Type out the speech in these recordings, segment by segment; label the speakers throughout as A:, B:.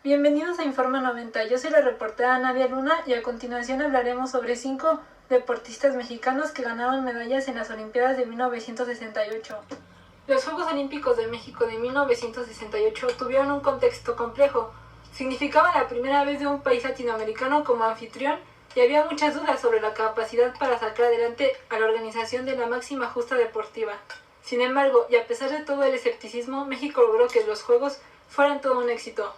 A: Bienvenidos a Informa 90, yo soy la reportera Nadia Luna y a continuación hablaremos sobre 5 deportistas mexicanos que ganaron medallas en las Olimpiadas de 1968. Los Juegos Olímpicos de México de 1968 tuvieron un contexto complejo. Significaba la primera vez de un país latinoamericano como anfitrión y había muchas dudas sobre la capacidad para sacar adelante a la organización de la máxima justa deportiva. Sin embargo, y a pesar de todo el escepticismo, México logró que los Juegos fueran todo un éxito.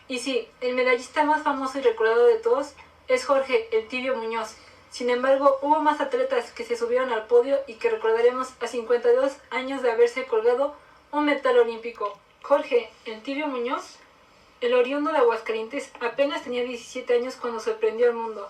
A: Y sí, el medallista más famoso y recordado de todos es Jorge "El Tibio" Muñoz. Sin embargo, hubo más atletas que se subieron al podio y que recordaremos a 52 años de haberse colgado un metal olímpico. Jorge "El Tibio" Muñoz, el oriundo de Aguascalientes, apenas tenía 17 años cuando sorprendió al mundo.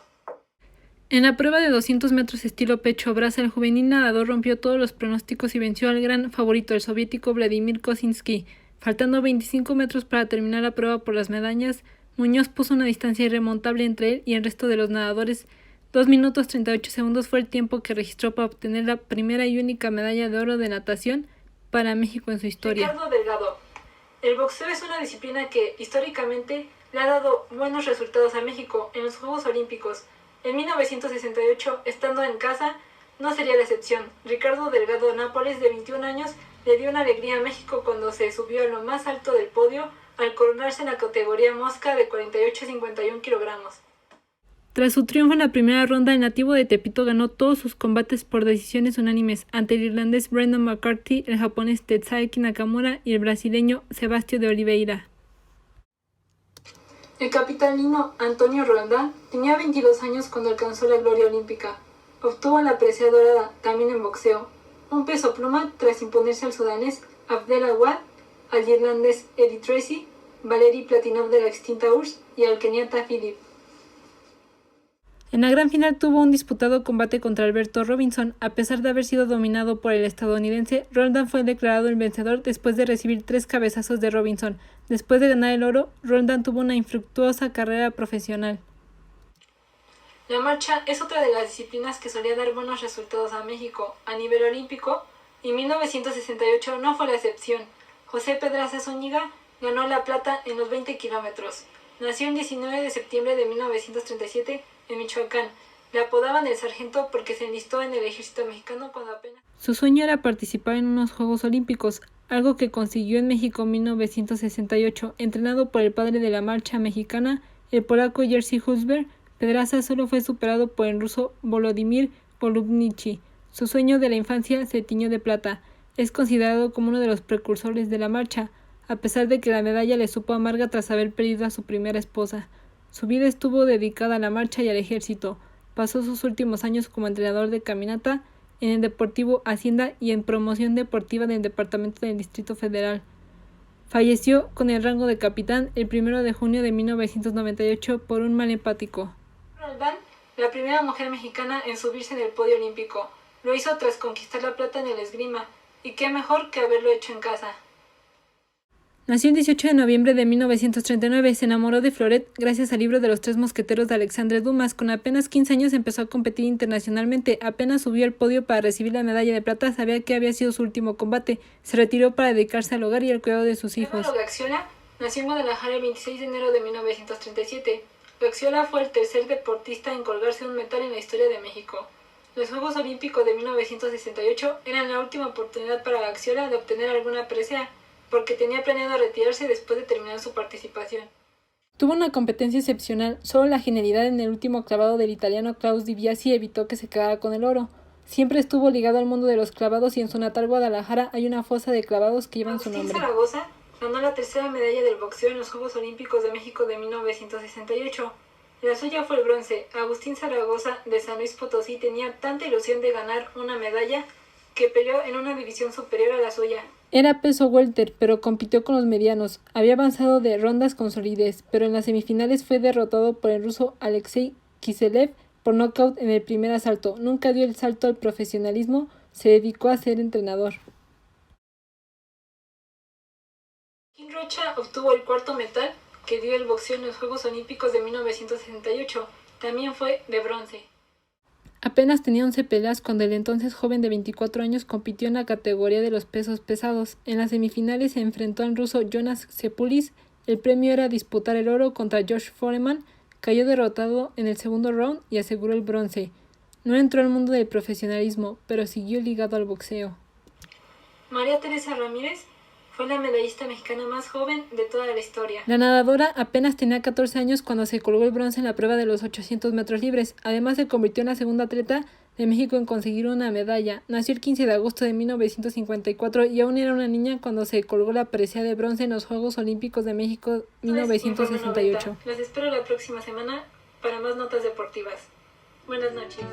B: En la prueba de 200 metros estilo pecho-braza, el juvenil nadador rompió todos los pronósticos y venció al gran favorito, el soviético Vladimir Kosinski. Faltando 25 metros para terminar la prueba por las medallas, Muñoz puso una distancia irremontable entre él y el resto de los nadadores. 2 minutos 38 segundos fue el tiempo que registró para obtener la primera y única medalla de oro de natación para México en su historia.
A: Ricardo Delgado. El boxeo es una disciplina que, históricamente, le ha dado buenos resultados a México en los Juegos Olímpicos. En 1968, estando en casa, no sería la excepción. Ricardo Delgado Nápoles, de 21 años, le dio una alegría a México cuando se subió a lo más alto del podio al coronarse en la categoría mosca de 48 a 51 kilogramos.
B: Tras su triunfo en la primera ronda, el nativo de Tepito ganó todos sus combates por decisiones unánimes ante el irlandés Brendan McCarthy, el japonés Tetsuaki Nakamura y el brasileño Sebastião de Oliveira.
A: El capitalino Antonio Roldán tenía 22 años cuando alcanzó la gloria olímpica. Obtuvo la presea dorada también en boxeo, un peso pluma tras imponerse al sudanés Abdel Awad, al irlandés Eddie Tracy, Valery Platinov de la extinta URSS y al keniata Philip.
B: En la gran final tuvo un disputado combate contra Alberto Robinson. A pesar de haber sido dominado por el estadounidense, Roldán fue declarado el vencedor después de recibir 3 cabezazos de Robinson. Después de ganar el oro, Roldán tuvo una infructuosa carrera profesional.
A: La marcha es otra de las disciplinas que solía dar buenos resultados a México a nivel olímpico, y 1968 no fue la excepción. José Pedraza Zúñiga ganó la plata en los 20 kilómetros. Nació el 19 de septiembre de 1937 en Michoacán. Le apodaban el sargento porque se enlistó en el ejército mexicano cuando apenas...
B: Su sueño era participar en unos Juegos Olímpicos, algo que consiguió en México en 1968. Entrenado por el padre de la marcha mexicana, el polaco Jerzy Husberg, Pedraza solo fue superado por el ruso Volodymyr Volubnichi. Su sueño de la infancia se tiñó de plata. Es considerado como uno de los precursores de la marcha, a pesar de que la medalla le supo amarga tras haber perdido a su primera esposa. Su vida estuvo dedicada a la marcha y al ejército. Pasó sus últimos años como entrenador de caminata en el Deportivo Hacienda y en promoción deportiva del Departamento del Distrito Federal. Falleció con el rango de capitán el 1 de junio de 1998 por un mal hepático.
A: Roldán, la primera mujer mexicana en subirse en el podio olímpico, lo hizo tras conquistar la plata en el esgrima, y qué mejor que haberlo hecho en casa.
B: Nació el 18 de noviembre de 1939, se enamoró de Floret gracias al libro de los 3 mosqueteros de Alexandre Dumas. Con apenas 15 años empezó a competir internacionalmente. Apenas subió al podio para recibir la medalla de plata, sabía que había sido su último combate. Se retiró para dedicarse al hogar y al cuidado de sus hijos.
A: Álvaro Gaxiola nació en Guadalajara el 26 de enero de 1937. Gaxiola fue el tercer deportista en colgarse un metal en la historia de México. Los Juegos Olímpicos de 1968 eran la última oportunidad para Gaxiola de obtener alguna presea, porque tenía planeado retirarse después de terminar su participación.
B: Tuvo una competencia excepcional, solo la genialidad en el último clavado del italiano Klaus Di Biasi evitó que se quedara con el oro. Siempre estuvo ligado al mundo de los clavados y en su natal Guadalajara hay una fosa de clavados que llevan su nombre.
A: Agustín Zaragoza ganó la tercera medalla del boxeo en los Juegos Olímpicos de México de 1968. La suya fue el bronce. Agustín Zaragoza de San Luis Potosí tenía tanta ilusión de ganar una medalla que peleó en una división superior a la suya.
B: Era peso welter, pero compitió con los medianos. Había avanzado de rondas con solidez, pero en las semifinales fue derrotado por el ruso Alexei Kiselev por nocaut en el primer asalto. Nunca dio el salto al profesionalismo, se dedicó a ser entrenador.
A: Joaquín Rocha obtuvo el cuarto metal que dio el boxeo en los Juegos Olímpicos de 1968. También fue de bronce.
B: Apenas tenía 11 peleas cuando el entonces joven de 24 años compitió en la categoría de los pesos pesados. En las semifinales se enfrentó al ruso Jonas Cepulis El premio era disputar el oro contra Josh Foreman, cayó derrotado en el segundo round y aseguró el bronce. No entró al mundo del profesionalismo, pero siguió ligado al boxeo.
A: María Teresa Ramírez fue la medallista mexicana más joven de toda la historia.
B: La nadadora apenas tenía 14 años cuando se colgó el bronce en la prueba de los 800 metros libres. Además, se convirtió en la segunda atleta de México en conseguir una medalla. Nació el 15 de agosto de 1954 y aún era una niña cuando se colgó la presea de bronce en los Juegos Olímpicos de México 1968.
A: Los espero la próxima semana para más notas deportivas. Buenas noches.